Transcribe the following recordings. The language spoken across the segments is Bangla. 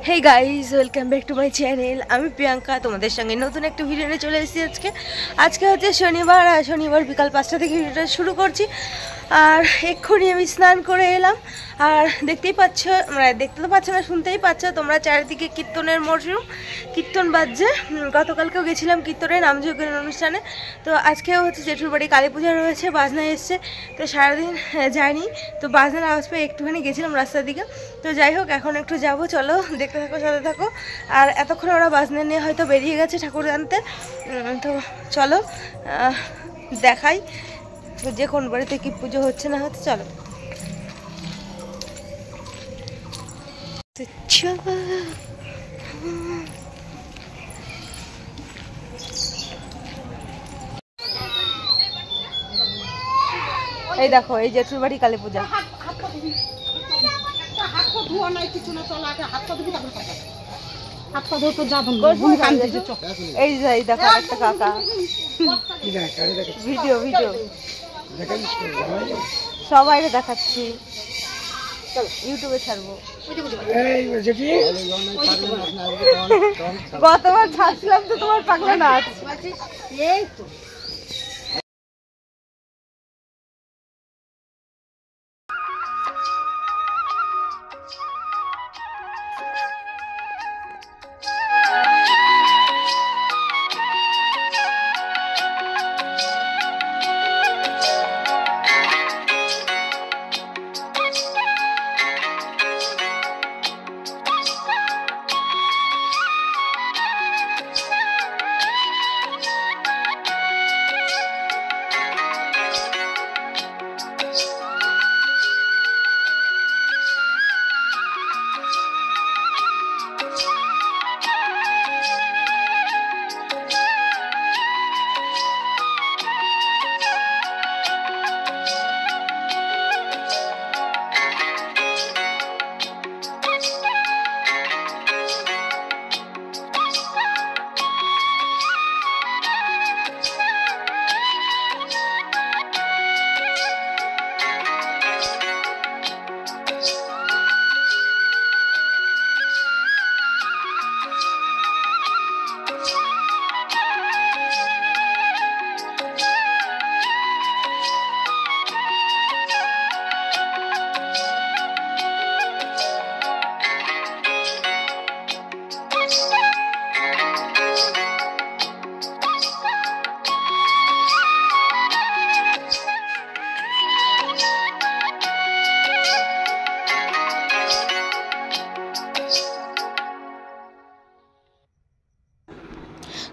Hey guys welcome back to my channel. আমি প্রিয়াঙ্কা তোমাদের সঙ্গে নতুন একটা ভিডিও নিয়ে চলে এসেছি। আজকে হচ্ছে শনিবার, আর শনিবার বিকাল 5টা থেকে ভিডিওটা শুরু করছি। আর এক্ষুনি আমি স্নান করে এলাম। আর দেখতেই পাচ্ছ, দেখতে তো পাচ্ছ না, শুনতেই পাচ্ছ তোমরা, চারিদিকে কীর্তনের মরশুম, কীর্তন বাজছে। গতকালকেও গেছিলাম কীর্তনের নামযজ্ঞের অনুষ্ঠানে। তো আজকেও হচ্ছে জেঠুর বাড়ি কালী পূজা রয়েছে, বাজনা এসছে। তো সারাদিন যাইনি, তো বাজনার আওয়াজ পেয়ে একটুখানি গেছিলাম রাস্তার দিকে। তো যাই হোক, এখন একটু যাবো, চলো দেখতে থাকো, সাথে থাকো। আর এতক্ষণ ওরা বাজনা নিয়ে হয়তো বেরিয়ে গেছে ঠাকুর আনতে। তো চলো দেখাই যে কোন বাড়িতে কি পুজো হচ্ছে না হচ্ছে। চলো এই দেখো, এই জেঠুর বাড়ি কালী পূজা। এই যে দেখো একটা কাকা, ভিডিও ভিডিও সবাই দেখাচ্ছি, ইউটিউবে ছাড়বো। গতবার ছাড়ছিলাম তো তোমার পাগলা নাচ।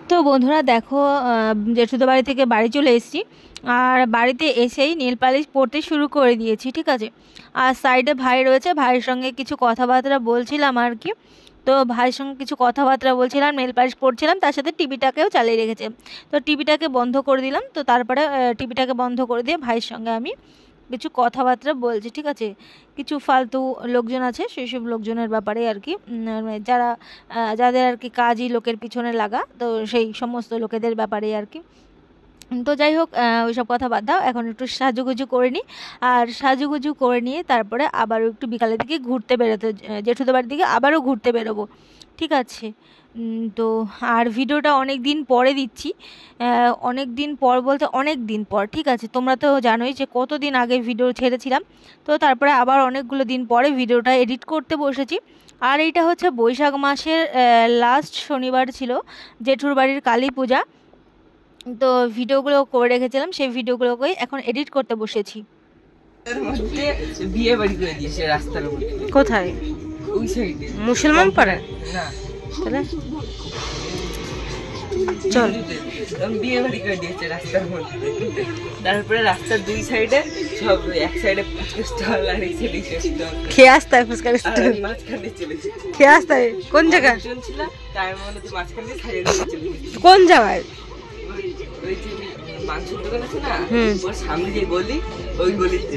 তো বন্ধুরা দেখো, জেঠুদের বাড়ি থেকে বাড়ি চলে এসেছি। আর বাড়িতে এসেই নেল পালিশ পরতে শুরু করে দিয়েছি, ঠিক আছে। আর সাইডে ভাই রয়েছে, ভাইয়ের সঙ্গে কিছু কথাবার্তা বলছিলাম আর কি। তো ভাইয়ের সঙ্গে কিছু কথাবার্তা বলছিলাম, নেল পালিশ পরছিলাম, তার সাথে টিভিটাকেও চালিয়ে রেখেছে। তো টিভিটাকে বন্ধ করে দিলাম। তো তারপরে টিভিটাকে বন্ধ করে দিয়ে ভাইয়ের সঙ্গে আমি কিছু কথাবার্তা বলছি, ঠিক আছে। কিছু ফালতু লোকজন আছে, সেই সব লোকজনের ব্যাপারে আর কি, যাদের আর কি কাজই লোকের পিছনে লাগা, তো সেই সমস্ত লোকেদের ব্যাপারে আর কি। তো যাই হোক, ওইসব কথা বাদ দাও, এখন একটু সাজুগুজু করে নিই। আর সাজুগুজু করে নিয়ে তারপরে আবারও একটু বিকালের দিকে ঘুরতে বেরোতে, জেঠুদের বাড়ির দিকে আবারও ঘুরতে বেরোবো, ঠিক আছে। তো আর ভিডিওটা অনেক দিন পরে দিচ্ছি, অনেক দিন পর বলতে অনেক দিন পর, ঠিক আছে। তোমরা তো জানোই যে কতদিন আগে ভিডিও ছেড়েছিলাম। তো তারপরে আবার অনেকগুলো দিন পরে ভিডিওটা এডিট করতে বসেছি। আর এইটা হচ্ছে বৈশাখ মাসের লাস্ট শনিবার ছিল জেঠুর বাড়ির কালী পূজা। তো ভিডিওগুলো করে রেখেছিলাম, সেই ভিডিওগুলোকেই এখন এডিট করতে বসেছি। বিয়ে বাড়ি করে দিয়েছে রাস্তার মধ্যে। কোথায়? ওই সাইডে, মুসলমান পাড়া না? তাহলে চল, বিয়ে বাড়ি করে দিয়েছে রাস্তার মধ্যে। তারপরে রাস্তার দুই সাইডে সব, এক সাইডে ফুচকা স্টল আর এই সাইডে স্টল। খেয়ে আসতে হয় ফুচকার স্টল, মাঝখানে চলেছে। খেয়ে আসতে হয়। কোন জায়গা ছিল তার মনে তো মাঝখানে ছাড়িয়ে দিয়ে চলেছে। কোন জায়গায়? ওই যে মাংসের দোকান আছে না, ওর সামনে যে গলি, ওই গলিতে।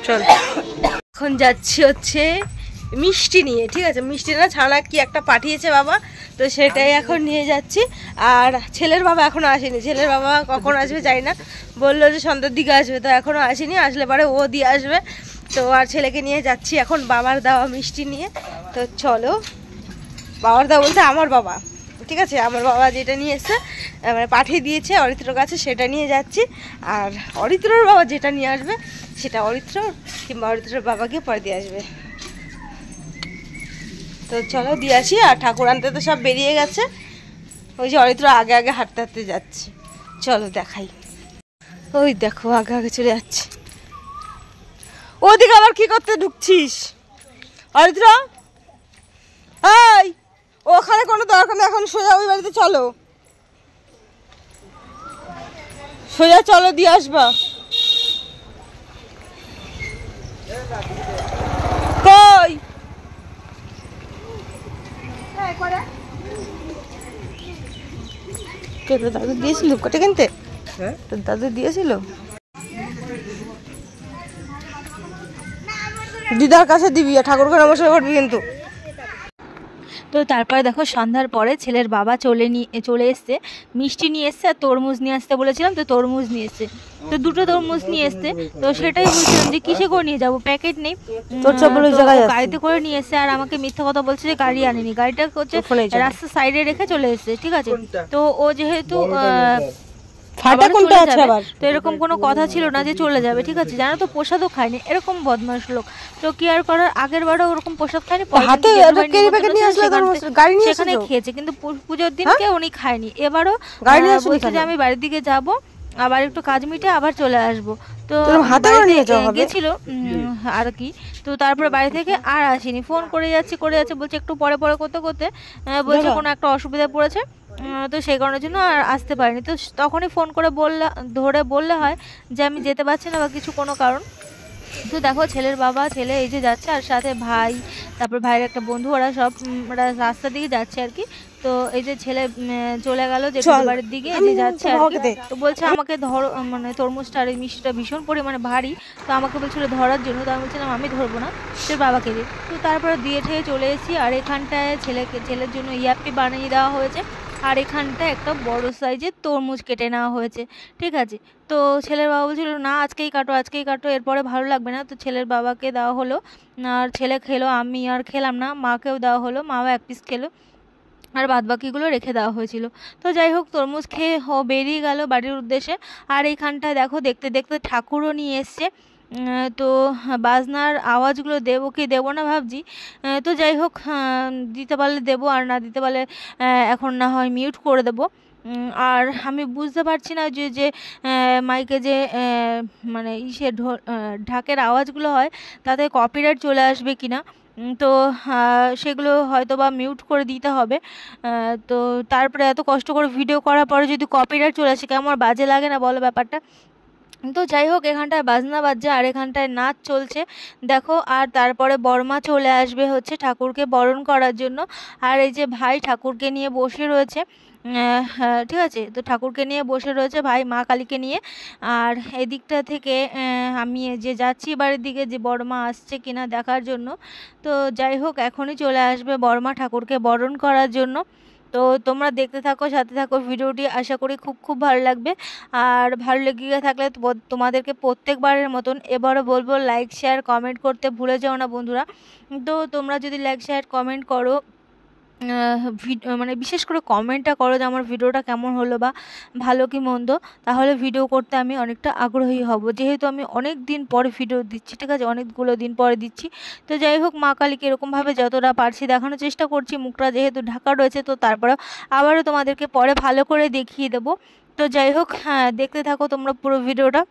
চল, এখন যাচ্ছি হচ্ছে মিষ্টি নিয়ে, ঠিক আছে, মিষ্টি না ছানা কি একটা পাঠিয়েছে বাবা, তো সেটাই এখন নিয়ে যাচ্ছি। আর ছেলের বাবা এখনো আসেনি, ছেলের বাবা কখন আসবে জানি না, বললো যে সন্ধ্যার দিকে আসবে, তো এখনো আসেনি, আসলে পরে ও দিয়ে আসবে। তো আর ছেলেকে নিয়ে যাচ্ছি এখন বাবার দেওয়া মিষ্টি নিয়ে। তো চলো, বাবার দেওয়া বলতে আমার বাবা, ঠিক আছে, আমার বাবা যেটা নিয়ে এসছে মানে পাঠিয়ে দিয়েছে অরিত্রর কাছে, সেটা নিয়ে যাচ্ছি। আর অরিত্রর বাবা যেটা নিয়ে আসবে সেটা অরিত্র কিংবা অরিত্রর বাবাকে পরে দিয়ে আসবে। তো চলো দিয়ে আসি। আর ঠাকুর আনতে তো সব বেরিয়ে গেছে, ওই যে অরিত্র আগে আগে হাঁটতে হাঁটতে যাচ্ছে, চলো দেখাই। ওই দেখো আগে আগে চলে যাচ্ছে। ওদিকে আবার কি করতে ঢুকছিস অরিত্র? এই ওখানে কোনো দরকার নেই, এখন সোজা ওই বাড়িতে চলো, সোজা চলো দিয়ে আসবা। কই কে তো দাদু দিয়েছিল কোটে কিনতে? হ্যাঁ তোর দাদু দিয়েছিল, দিদার কাছে দিবি, ঠাকুরকে নমস্কার করবি কিন্তু। তো তারপরে দেখো সন্ধ্যার পরে ছেলের বাবা চলে এসছে, মিষ্টি নিয়ে এসছে আর তরমুজ নিয়ে আসতে বলেছিলাম, তো তরমুজ নিয়ে এসছে, তো দুটো তরমুজ নিয়ে এসছে। তো সেটাই বলছিলাম যে কিসে করে নিয়ে যাবো, প্যাকেট নেই, গাড়িতে করে নিয়ে এসছে। আর আমাকে মিথ্যা কথা বলছে যে গাড়ি আনেনি, গাড়িটা হচ্ছে রাস্তার সাইডে রেখে চলে এসছে, ঠিক আছে। তো ও যেহেতু তো এরকম কোনো কথা ছিল না যে চলে যাবে, ঠিক আছে, জানো তো প্রসাদও খায়নি, এরকম বদমাশ লোক। তো কি আর করার, আগের বারও ওরকম প্রসাদ খায়নি, সেখানে খেয়েছে, কিন্তু পুজোর দিনকে উনি খায়নি। এবারও বলছে যে আমি বাড়ির দিকে যাব, আবার একটু কাজ মিটে আবার চলে আসবো। তো গেছিল আর কি, তো তারপরে বাড়ি থেকে আর আসেনি, ফোন করে যাচ্ছে বলছে একটু পরে পরে করতে করতে বলছে কোনো একটা অসুবিধা পড়েছে, তো সেই কারণের জন্য আর আসতে পারিনি। তো তখনই ফোন করে বললে হয় যে আমি যেতে পারছি না বা কিছু কোনো কারণ। তো দেখো ছেলের বাবা ছেলে এই যে যাচ্ছে, আর সাথে ভাই, তারপর ভাইয়ের একটা বন্ধু, ওরা সব রাস্তার দিকে যাচ্ছে আর কি। তো এই যে ছেলে চলে গেল যে বাড়ির দিকে, এই যে যাচ্ছে আর কি। তো বলছে আমাকে ধরো, মানে তরমুজটা আর এই মিষ্টিটা ভীষণ পরিমাণে ভারী, তো আমাকে বলছিল ধরার জন্য, তো আমি বলছিলাম আমি ধরবো না, তোর বাবাকে দিয়ে। তো তারপরে দিয়ে ঠেয়ে চলে এসেছি। আর এখানটায় ছেলের জন্য ইয়াপ্পি বানিয়ে দেওয়া হয়েছে, আর এখানটা একটা বড় সাইজের তরমুজ কেটে নেওয়া হয়েছে, ঠিক আছে। তো ছেলের বাবা বলছিল না আজকেই কাটো, এরপরে ভালো লাগবে না। তো ছেলের বাবাকে দেওয়া হলো, আর ছেলে খেলো, আমি আর খেলাম না, মাকেও দেওয়া হলো, মাও এক পিস খেলো, আর বাদবাকিগুলো রেখে দেওয়া হয়েছিল। তো যাই হোক তরমুজ খেয়ে বেরিয়ে গেল বাড়ির উদ্দেশ্যে। আর এইখানটায় দেখো দেখতে দেখতে ঠাকুরও নিয়ে এসছে। তো বাজনার আওয়াজগুলো দেবো কি দেবো না ভাবছি। তো যাই হোক দিতে পারলে দেবো, আর না দিতে পারলে এখন না হয় মিউট করে দেবো। আর আমি বুঝতে পারছি না যে মাইকে যে মানে ঢাকের আওয়াজগুলো হয় তাতে কপিরাইট চলে আসবে কিনা। তো সেগুলো হয়তো বা মিউট করে দিতে হবে। তো তারপরে এত কষ্ট করে ভিডিও করার পরে যদি কপিরাইট চলে আসে কেমন বাজে লাগে না বলো ব্যাপারটা। তো যাই হোক এখানটায় বাজনা বাজছে আর এখানটায় নাচ চলছে দেখো। আর তারপরে বর্মা চলে আসবে হচ্ছে ঠাকুরকে বরণ করার জন্য। আর এই যে ভাই ঠাকুরকে নিয়ে বসে রয়েছে, ঠিক আছে, তো ঠাকুরকে নিয়ে বসে রয়েছে ভাই মা কালীকে নিয়ে। আর এদিকটা থেকে আমি যে যাচ্ছি বাড়ির দিকে যে বড়মা আসছে কিনা দেখার জন্য। তো যাই হোক এখনই চলে আসবে বড়মা ঠাকুরকে বরণ করার জন্য। তো তোমরা দেখতে থাকো, সাথে থাকো ভিডিওটি, আশা করি খুব খুব ভালো লাগবে। আর ভালো লেগে থাকলে তোমাদেরকে প্রত্যেকবারের মতন এবারও বলবো লাইক শেয়ার কমেন্ট করতে ভুলে যাও না বন্ধুরা। তো তোমরা যদি লাইক শেয়ার কমেন্ট করো, মানে বিশেষ করে কমেন্টটা করো যে আমার ভিডিওটা কেমন হলো বা ভালো কি মন্দ, তাহলে ভিডিও করতে আমি অনেকটা আগ্রহী হব, যেহেতু আমি অনেক দিন পরে ভিডিও দিচ্ছি, ঠিক আছে, অনেকগুলো দিন পরে দিচ্ছি। তো যাই হোক মা কালীকে এরকমভাবে যতটা পারছি দেখানোর চেষ্টা করছি, মুখটা যেহেতু ঢাকা রয়েছে। তো তারপরে আবারও তোমাদেরকে পরে ভালো করে দেখিয়ে দেবো। তো যাই হোক হ্যাঁ দেখতে থাকো তোমরা পুরো ভিডিওটা।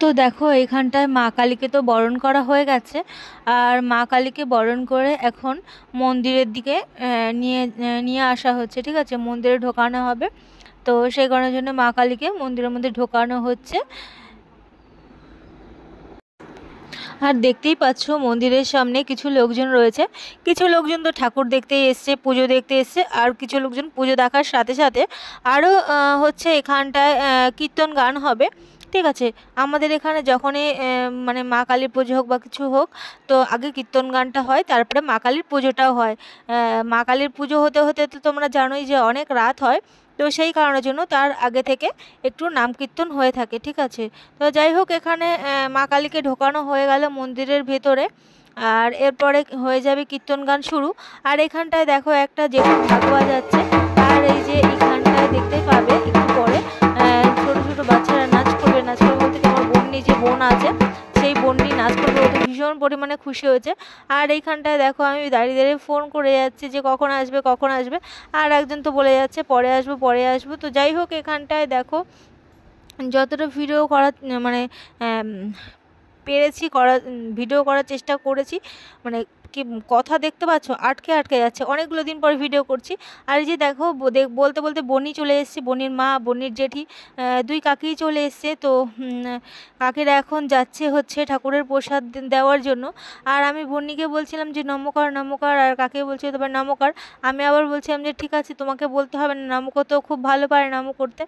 তো দেখো এখানটায় মা কালীকে তো বরণ করা হয়ে গেছে, আর মা কালীকে বরণ করে এখন মন্দিরের দিকে নিয়ে নিয়ে আসা হচ্ছে, ঠিক আছে, মন্দিরে ঢোকানো হবে। তো সেই কারণের জন্য মা কালীকে মন্দিরের মধ্যে ঢোকানো হচ্ছে। আর দেখতেই পাচ্ছ মন্দিরের সামনে কিছু লোকজন রয়েছে, কিছু লোকজন তো ঠাকুর দেখতে এসছে, পুজো দেখতে এসছে, আর কিছু লোকজন পুজো দেখার সাথে সাথে আরও হচ্ছে এখানটায় কীর্তন গান হবে, ঠিক আছে। আমাদের এখানে যখনই মানে মা কালীর পুজো হোক বা কিছু হোক, তো আগে কীর্তন গানটা হয়, তারপরে মা কালীর পুজোটাও হয়। মা কালীর পুজো হতে হতে তো তোমরা জানোই যে অনেক রাত হয়, তো সেই কারণের জন্য তার আগে থেকে একটু নাম কীর্তন হয়ে থাকে, ঠিক আছে। তো যাই হোক এখানে মা কালীকে ঢোকানো হয়ে গেল মন্দিরের ভেতরে, আর এরপরে হয়ে যাবে কীর্তন গান শুরু। আর এখানটায় দেখো একটা জেঠু ঢাক বাজাচ্ছে, আর এই যে এখানটায় দেখতে পাবে একটু পরে ছোটো ছোটো বাচ্চারা নাচ করবে। নাচ করবে বলতে কি, আমার বোন যে বোন আছে সেই বোনটি নাচ করবে, ও তো ভীষণ পরিমাণে খুশি হয়েছে। আর এইখানটায় দেখো আমি দাঁড়িয়ে দাঁড়িয়ে ফোন করে যাচ্ছি যে কখন আসবে কখন আসবে, আর একজন তো বলে যাচ্ছে পরে আসবো পরে আসবো। তো যাই হোক এখানটায় দেখো যতটা ভিডিও করার মানে পেরেছি ভিডিও করার চেষ্টা করেছি, মানে কি কথা দেখতে পাচ্ছ আটকে আটকে যাচ্ছে, অনেকগুলো দিন পর ভিডিও করছি। আর এই যে দেখো বলতে বলতে বনি চলে এসছে, বনির মা বনির জেঠি দুই কাকি চলে এসছে। তো কাকিরা এখন যাচ্ছে হচ্ছে ঠাকুরের প্রসাদ দেওয়ার জন্য। আর আমি বন্নিকে বলছিলাম যে নমকার নমকার, আর কাকে বলছে তোমার নমকার। আমি আবার বলছিলাম যে ঠিক আছে তোমাকে বলতে হবে না, নমক তো খুব ভালো পারে নম করতে।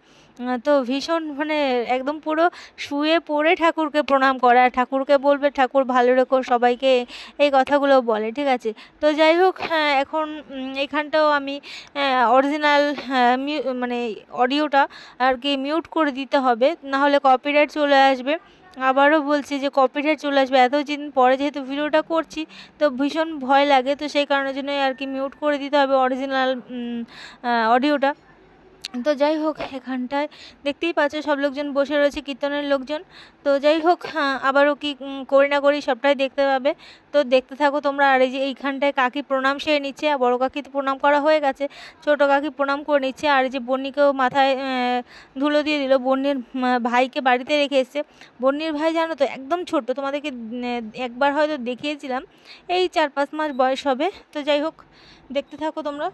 তো ভীষণ মানে একদম পুরো শুয়ে পড়ে ঠাকুরকে প্রণাম করা, ঠাকুরকে বলবে ঠাকুর ভালো রেখো সবাইকে, এই কথাগুলো বলে, ঠিক আছে। তো যাই হোক এখন এখানটাও আমি অরিজিনাল মানে অডিওটা আর কি মিউট করে দিতে হবে, নাহলে কপিরাইট চলে আসবে। আবারও বলছি যে কপিরাইট চলে আসবে, এতদিন পরে যেহেতু ভিডিওটা করছি তো ভীষণ ভয় লাগে, তো সেই কারণের জন্যই আর কি মিউট করে দিতে হবে অরিজিনাল অডিওটা। তো যাই হোক এখানটায় দেখতেই পাচ্ছ সব লোকজন বসে রয়েছে, কীর্তনের লোকজন। তো যাই হোক আবারও কি করি না করি সবটাই দেখতে পাবে, তো দেখতে থাকো তোমরা। আর এই যে এইখানটায় কাকি প্রণাম সেরে নিচ্ছে, আর বড়ো কাকি তো প্রণাম করা হয়ে গেছে, ছোটো কাকি প্রণাম করে নিচ্ছে। আর এই যে বন্নিকেও মাথায় ধুলো দিয়ে দিল, বন্নির ভাইকে বাড়িতে রেখে এসছে। বন্নির ভাই জানো তো একদম ছোট, তোমাদেরকে একবার হয়তো দেখিয়েছিলাম, এই 4-5 মাস বয়স হবে। তো যাই হোক দেখতে থাকো তোমরা।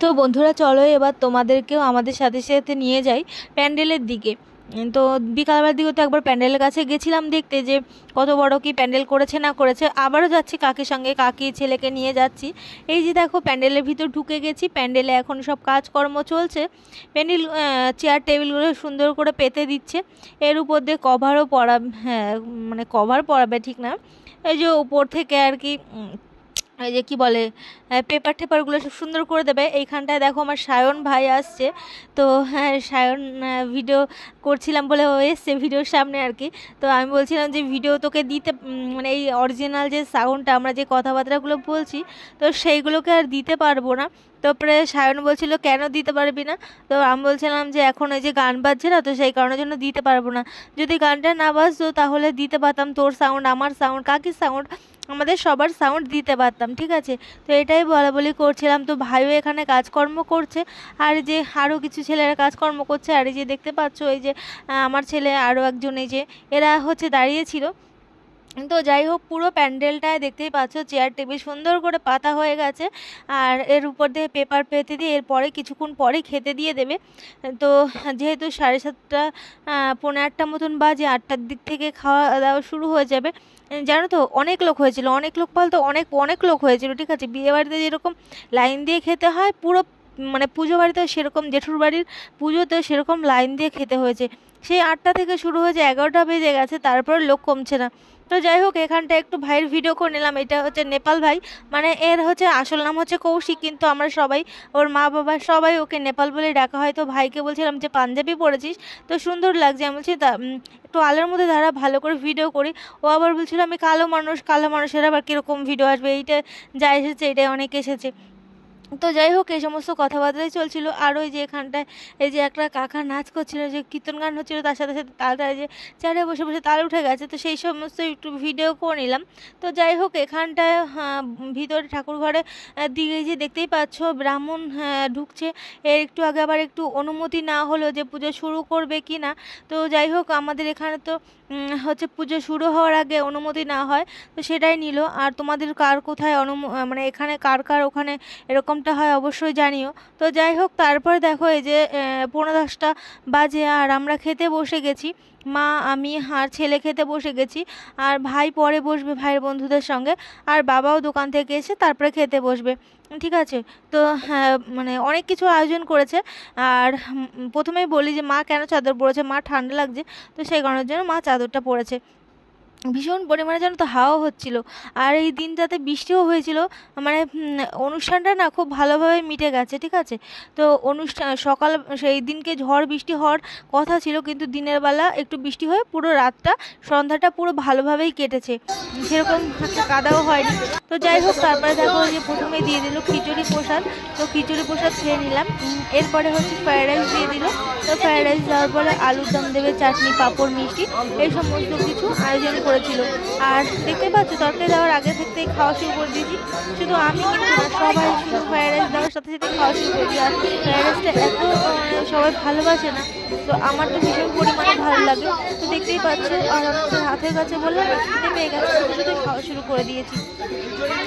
তো বন্ধুরা চলো এবার তোমাদেরকেও আমাদের সাথে সাথে নিয়ে যাই প্যান্ডেলের দিকে। তো বিকালবেলার দিকে তো একবার প্যান্ডেলের কাছে গেছিলাম দেখতে যে কত বড় কি প্যান্ডেল করেছে না করেছে, আবারও যাচ্ছি কাকির সঙ্গে, কাকি ছেলেকে নিয়ে যাচ্ছি। এই যে দেখো প্যান্ডেলের ভিতর ঢুকে গেছি, প্যান্ডেলে এখন সব কাজকর্ম চলছে, প্যান্ডেল চেয়ার টেবিলগুলো সুন্দর করে পেতে দিচ্ছে, এর উপর দিয়ে কভারও পরা, হ্যাঁ মানে কভার পরাবে ঠিক না, এই যে উপর থেকে আর কি এই যে কি বলে পেপার টেপারগুলো সব সুন্দর করে দেবে। এইখানটায় দেখো আমার সায়ন ভাই আসছে, তো হ্যাঁ সায়ন ভিডিও করছিলাম বলে ও এসছে ভিডিওর সামনে আর কি। তো আমি বলছিলাম যে ভিডিও তোকে দিতে মানে এই অরিজিনাল যে সাউন্ডটা আমরা যে কথাবার্তাগুলো বলছি তো সেইগুলোকে আর দিতে পারবো না। তারপরে সায়ন বলছিল কেন দিতে পারবি না, তো আমি বলছিলাম যে এখন এই যে গান বাজছে না, তো সেই কারণের জন্য দিতে পারবো না। যদি গানটা না বাজতো তাহলে দিতে পারতাম, তোর সাউন্ড আমার সাউন্ড কাকির সাউন্ড আমাদের সবার সাউন্ড দিতে পারতাম, ঠিক আছে। তো এটাই বলাবলি করছিলাম। তো ভাইও এখানে কাজকর্ম করছে, আর যে আরও কিছু ছেলেরা কাজকর্ম করছে, আর এই যে দেখতে পাচ্ছ এই যে আমার ছেলে আরও একজন এই যে এরা হচ্ছে দাঁড়িয়েছিল। তো যাই হোক পুরো প্যান্ডেলটায় দেখতেই পাচ্ছ চেয়ার টেবিল সুন্দর করে পাতা হয়ে গেছে, আর এর উপর দিয়ে পেপার পেতে দিয়ে এরপরে কিছুক্ষণ পরে খেতে দিয়ে দেবে। তো যেহেতু 7:30 পৌনে 8টার মতন বাজে, 8টার দিক থেকে খাওয়া দাওয়া শুরু হয়ে যাবে। জানো তো অনেক লোক হয়েছিল, অনেক লোক বলতে অনেক অনেক লোক হয়েছিল, ঠিক আছে। বিয়েবাড়িতে যেরকম লাইন দিয়ে খেতে হয় পুরো মানে পুজো বাড়িতেও সেরকম, জেঠুর বাড়ির পুজোতেও সেরকম লাইন দিয়ে খেতে হয়েছে। সেই 8টা থেকে শুরু হয়েছে, 11টা বেজে গেছে, তারপর লোক কমছে না। তো যাই হোক এখানটা একটু ভাইয়ের ভিডিও করে নিলাম। এটা হচ্ছে নেপাল ভাই, মানে এর হচ্ছে আসল নাম হচ্ছে কৌশিক, কিন্তু আমরা সবাই ওর মা বাবা সবাই ওকে নেপাল বলে ডাকা হয়। তো ভাইকে বলছিলাম যে পাঞ্জাবি পরেছিস তো সুন্দর লাগছে, আমি বলছি তা একটু আলোর মধ্যে দাঁড়া ভালো করে ভিডিও করি। ও আবার বলছিল আমি কালো মানুষ, কালো মানুষের আবার কীরকম ভিডিও আসবে, এইটা যা এসেছে এটাই অনেক এসেছে। তো যাই হোক এই সমস্ত কথাবার্তাই চলছিল। আর ওই যে এখানটায় এই যে একটা কাকা নাচ করছিল, যে কীর্তন গান হচ্ছিলো, তার সাথে সাথে তালটা যে চেয়ারে বসে বসে তাল উঠে গেছে, তো সেই সমস্ত একটু ভিডিও করে নিলাম। তো যাই হোক এখানটায় ভিতরে ঠাকুর ঘরে দিকে যে দেখতেই পাচ্ছ ব্রাহ্মণ ঢুকছে, এর একটু আগে আবার একটু অনুমতি না হলো যে পুজো শুরু করবে কি না। তো যাই হোক আমাদের এখানে তো হচ্ছে পুজো শুরু হওয়ার আগে অনুমতি না হয়, তো সেটাই নিল। আর তোমাদের কার কোথায় মানে এখানে কার কার ওখানে এরকমটা হয় অবশ্যই জানিও। তো যাই হোক তারপর দেখো এই যে 9:30 বাজে আর আমরা খেতে বসে গেছি, মা আমি আর ছেলে খেতে বসে গেছি। আর ভাই পরে বসবে ভাইয়ের বন্ধুদের সঙ্গে, আর বাবাও দোকান থেকে এসে তারপরে খেতে বসবে, ঠিক আছে। তো হ্যাঁ মানে অনেক কিছু আয়োজন করেছে। আর প্রথমেই বলি যে মা কেন চাদর পরেছে, মা ঠান্ডা লাগছে, তো সেই কারণের জন্য মা চাদরটা পরেছে। ভীষণ পরিমাণে যেন তো হাওয়া হচ্ছিল, আর এই দিনটাতে বৃষ্টিও হয়েছিল, মানে অনুষ্ঠানটা না খুব ভালোভাবে মিটে গেছে, ঠিক আছে। তো অনুষ্ঠান সকাল সেই দিনকে ঝড় বৃষ্টি হওয়ার কথা ছিল, কিন্তু দিনের বেলা একটু বৃষ্টি হয়ে পুরো রাতটা সন্ধ্যাটা পুরো ভালোভাবেই কেটেছে, সেরকম একটা কাদাও হয়নি। তো যাই হোক তারপরে দেখো যে প্রথমে দিয়ে দিল খিচুড়ি প্রসাদ, তো খিচুড়ি প্রসাদ খেয়ে নিলাম। এরপরে হচ্ছে ফ্রায়েড রাইস দিয়ে দিল, তো ফ্রায়েড রাইস দেওয়ার পরে আলুর দম দেবে, চাটনি পাঁপড় মিষ্টি এই সমস্ত কিছু আয়োজন করেছিল। আর দেখতে পাচ্ছ তরকারি দেওয়ার আগে থেকেই খাওয়া শুরু করে দিয়েছি, শুধু আমি কিন্তু না সবাই শুধু ফ্রায়েড রাইস দেওয়ার সাথে সাথে খাওয়া শুরু করে দিই। আর ফ্রায়েড রাইসটা এত সবাই ভালোবাসে না, তো আমার তো ভীষণ পরিমাণে ভালো লাগে। তো দেখতেই পাচ্ছ আর আমাদের হাতের কাছে বললাম খেতে পেয়ে গেছে, সাথে সাথে খাওয়া শুরু করে দিয়েছি।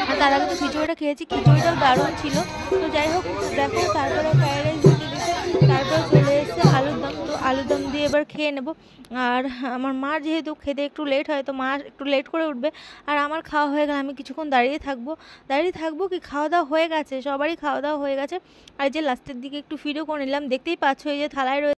আর তার আগে তো খিচুড়িটা খেয়েছি, খিচুড়িটাও দারুণ ছিল। তো যাই হোক দেখো তারপরে ফ্রায়েড রাইস দিতে দিতে তারপরে চলে এসেছে আলুর দম, তো আলুর দম দিয়ে এবার খেয়ে নেব। আর আমার মার যেহেতু খেতে একটু লেট হয়, তো মা একটু লেট করে উঠবে, আর আমার খাওয়া হয়ে গেলে আমি কিছুক্ষণ দাঁড়িয়ে থাকবো কি খাওয়া দাওয়া হয়ে গেছে, সবারই খাওয়া দাওয়া হয়ে গেছে। আর যে লাস্টের দিকে একটু ভিডিও করে নিলাম, দেখতেই পাচ্ছ এই যে থালায় রয়েছে